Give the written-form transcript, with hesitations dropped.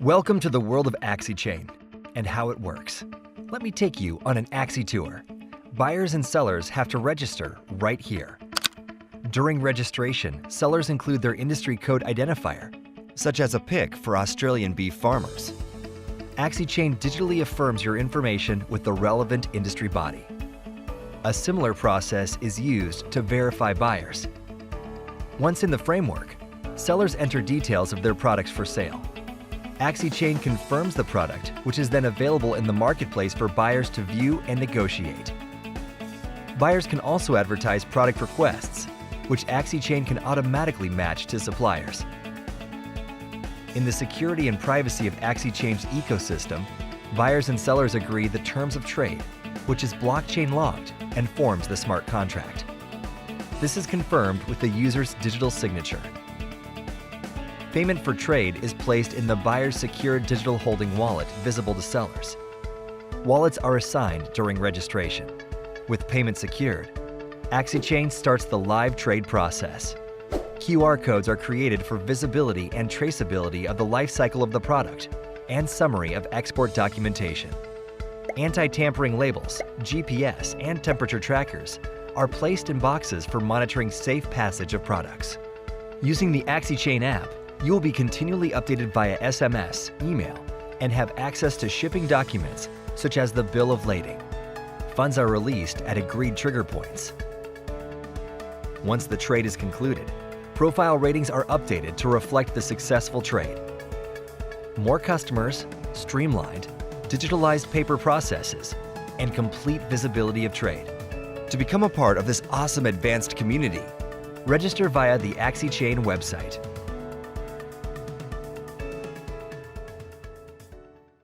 Welcome to the world of Axichain and how it works. Let me take you on an Axi tour. Buyers and sellers have to register right here. During registration, sellers include their industry code identifier, such as a PIC for Australian beef farmers. Axichain digitally affirms your information with the relevant industry body. A similar process is used to verify buyers. Once in the framework, sellers enter details of their products for sale. Axichain confirms the product, which is then available in the marketplace for buyers to view and negotiate. Buyers can also advertise product requests, which Axichain can automatically match to suppliers. In the security and privacy of Axichain's ecosystem, buyers and sellers agree the terms of trade, which is blockchain logged and forms the smart contract. This is confirmed with the user's digital signature. Payment for trade is placed in the buyer's secured digital holding wallet visible to sellers. Wallets are assigned during registration. With payment secured, Axichain starts the live trade process. QR codes are created for visibility and traceability of the life cycle of the product and summary of export documentation. Anti-tampering labels, GPS, and temperature trackers are placed in boxes for monitoring safe passage of products. Using the Axichain app, you will be continually updated via SMS, email, and have access to shipping documents such as the bill of lading. Funds are released at agreed trigger points. Once the trade is concluded, profile ratings are updated to reflect the successful trade. More customers, streamlined, digitalized paper processes, and complete visibility of trade. To become a part of this awesome advanced community, register via the Axichain website.